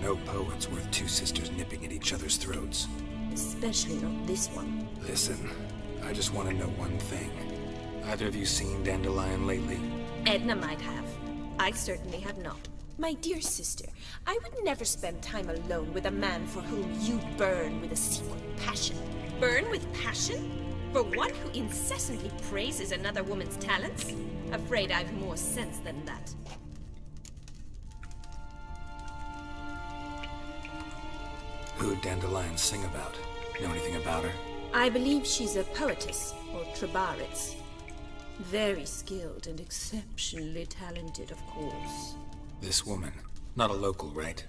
No poet's worth two sisters nipping at each other's throats. Especially not this one. Listen, I just want to know one thing. Either of you seen Dandelion lately? Edna might have. I certainly have not. My dear sister, I would never spend time alone with a man for whom you burn with a secret passion. Burn with passion? For one who incessantly praises another woman's talents? Afraid I've more sense than that. Who'd Dandelion sing about? Know anything about her? I believe she's a poetess, or trabaritz. Very skilled and exceptionally talented, of course. This woman. Not a local, right?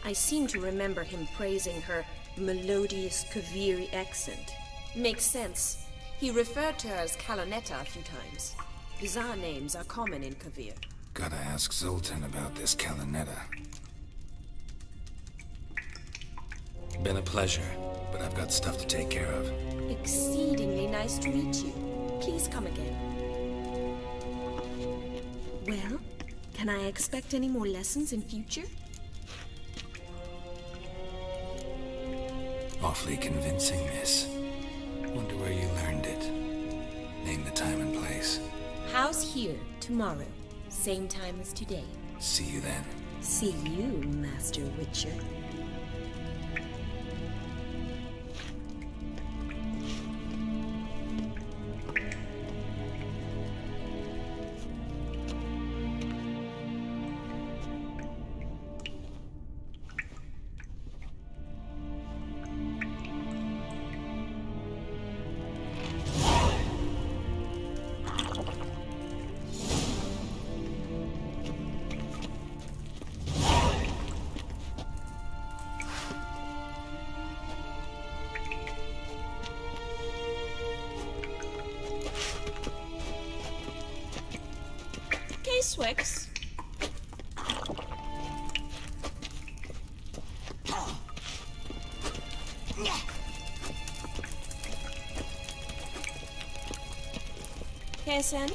I seem to remember him praising her melodious Kaviri accent. Makes sense. He referred to her as Kalonetta a few times. Bizarre names are common in Kavir. Gotta ask Zoltan about this Kalonetta. Been a pleasure, but I've got stuff to take care of. Exceedingly nice to meet you. Please come again. Well, can I expect any more lessons in future? Awfully convincing, miss. Wonder where you learned it. Name the time and place. House here, tomorrow. Same time as today. See you then. See you, Master Witcher. Swix. Kessen?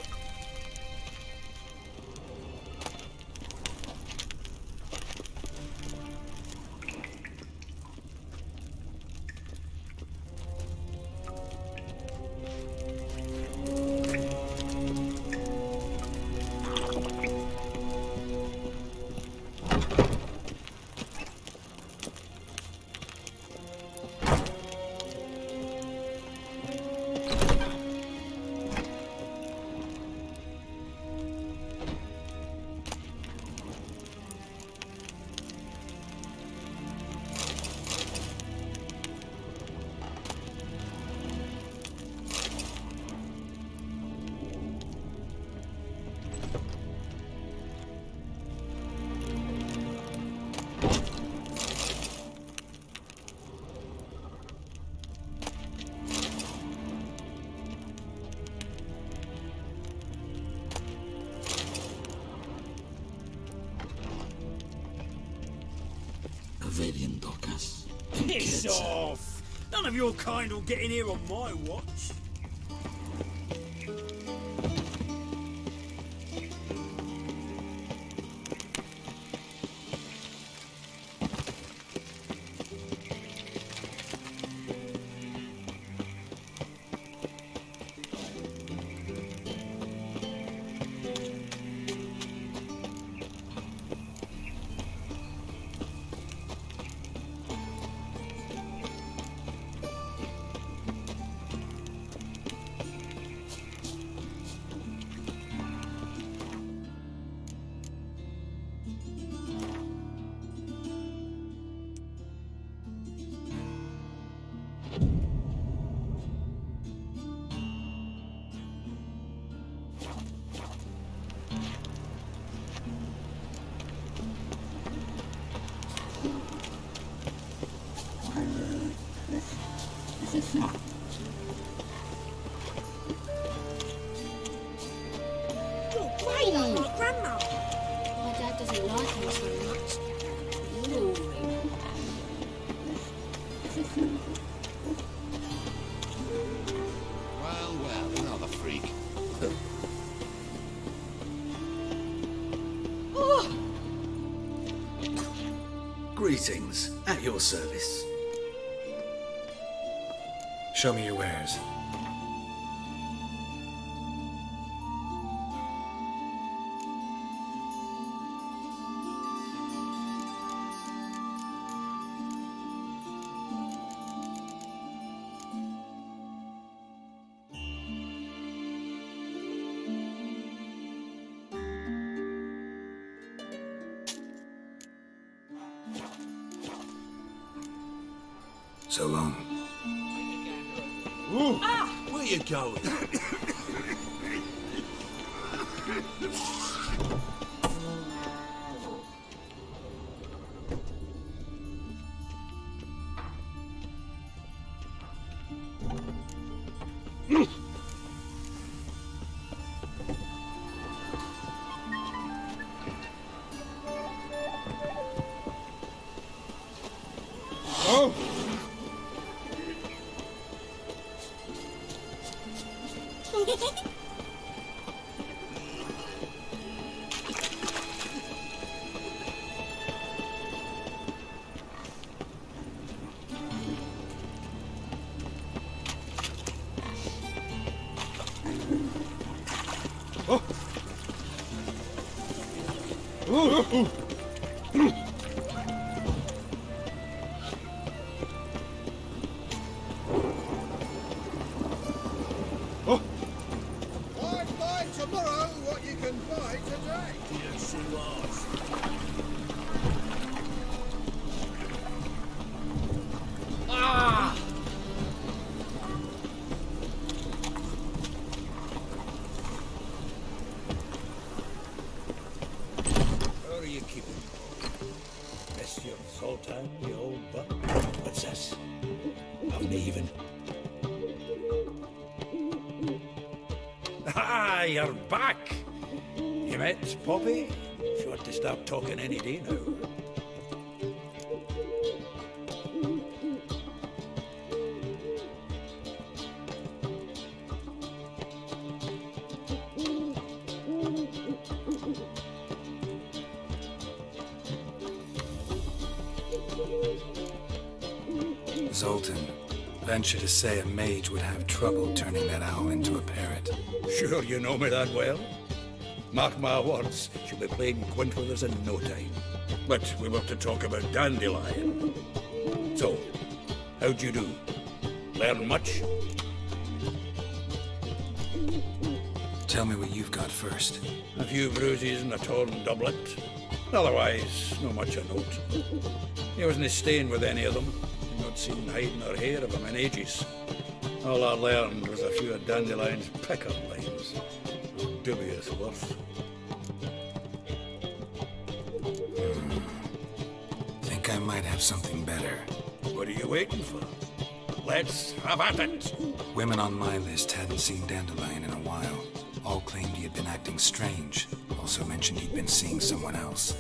Vedian Docas. Piss off! None of your kind will get in here on my watch. Grandma. My dad doesn't like us very much. Glory. Well, another freak. Greetings, at your service. Show me your wares. So long. Where you going? Buy tomorrow what you can buy today. Yes, she was. Ah! How are you keeping? Miss your sultan, you old buck? What's this? I'm even. Ah, you're back! You met Poppy? Sure to start talking any day now. Zoltan, venture to say a mage would have trouble turning that owl into a parrot. Sure you know me that well? Mark my words, she'll be playing quint with us in no time. But we were to talk about Dandelion. So, how'd you do? Learn much? Tell me what you've got first. A few bruises and a torn doublet. Otherwise, no much a note. He wasn't staying with any of them. I'd not seen hide nor hair of him in ages. All I learned was a few of Dandelion's pickup lines. Dubious worth. Think I might have something better. What are you waiting for? Let's have at it! Women on my list hadn't seen Dandelion in a while. All claimed he had been acting strange. Also mentioned he'd been seeing someone else.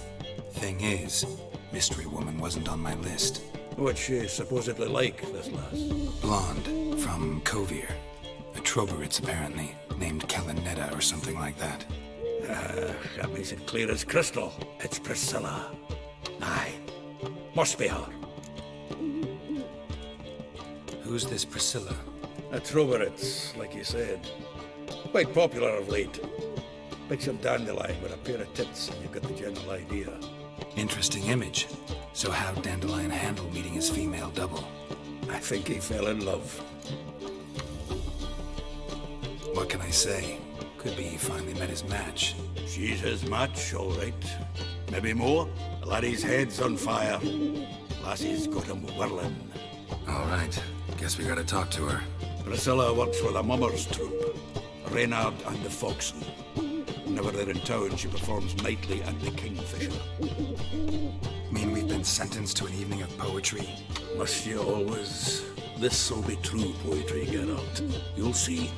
Thing is, Mystery Woman wasn't on my list. What's she supposedly like, this lass? Blonde, from Kovir. A Troberitz, apparently, named Kalinetta or something like that. That makes it clear as crystal. It's Priscilla. Aye. Must be her. Who's this Priscilla? A Troberitz, like you said. Quite popular of late. Picture Dandelion with a pair of tits and you've got the general idea. Interesting image. So how'd Dandelion handle meeting his female double? I think he fell in love. What can I say? Could be he finally met his match. She's his match, all right. Maybe more. The laddie's head's on fire. Lassie's got him whirling. All right. Guess we gotta talk to her. Priscilla works with a mummers troupe. Reynard and the Foxen. Whenever they're in town, she performs nightly at the Kingfisher. Mean we've been sentenced to an evening of poetry? Must you always? This'll be true poetry, Geralt. You'll see.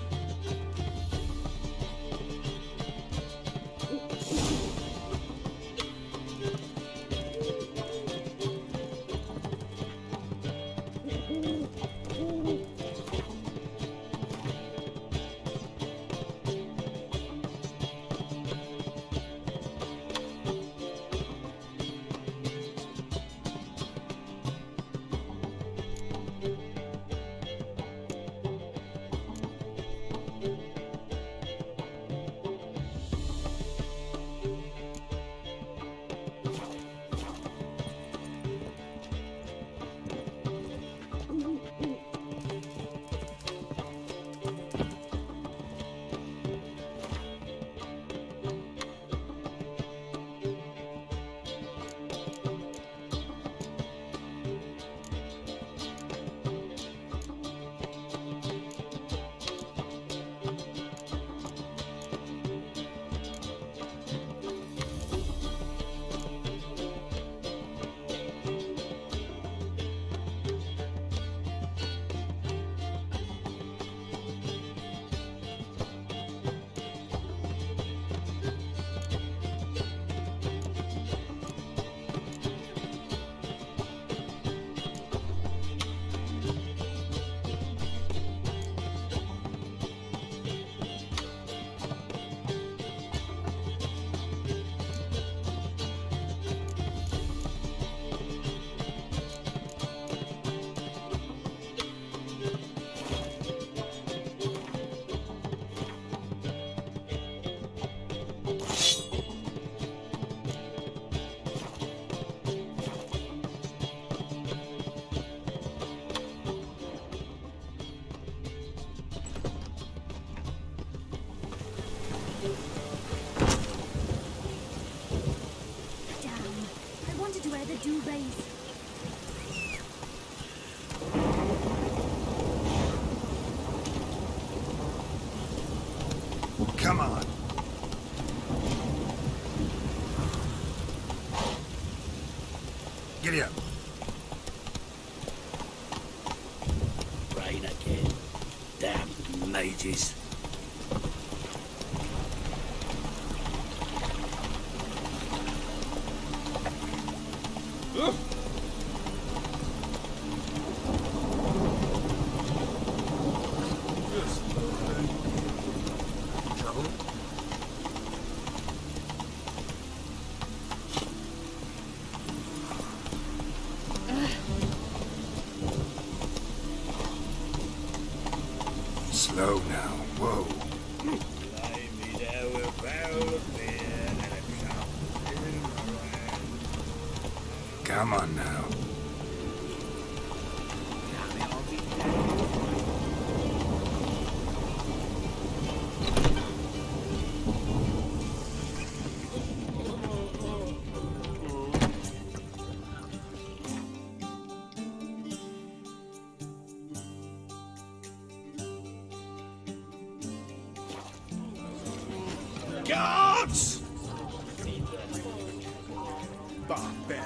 Come on. Giddy up. Rain again. Damn mages. Slow now. Whoa. Come on now. Guards! Barbarians.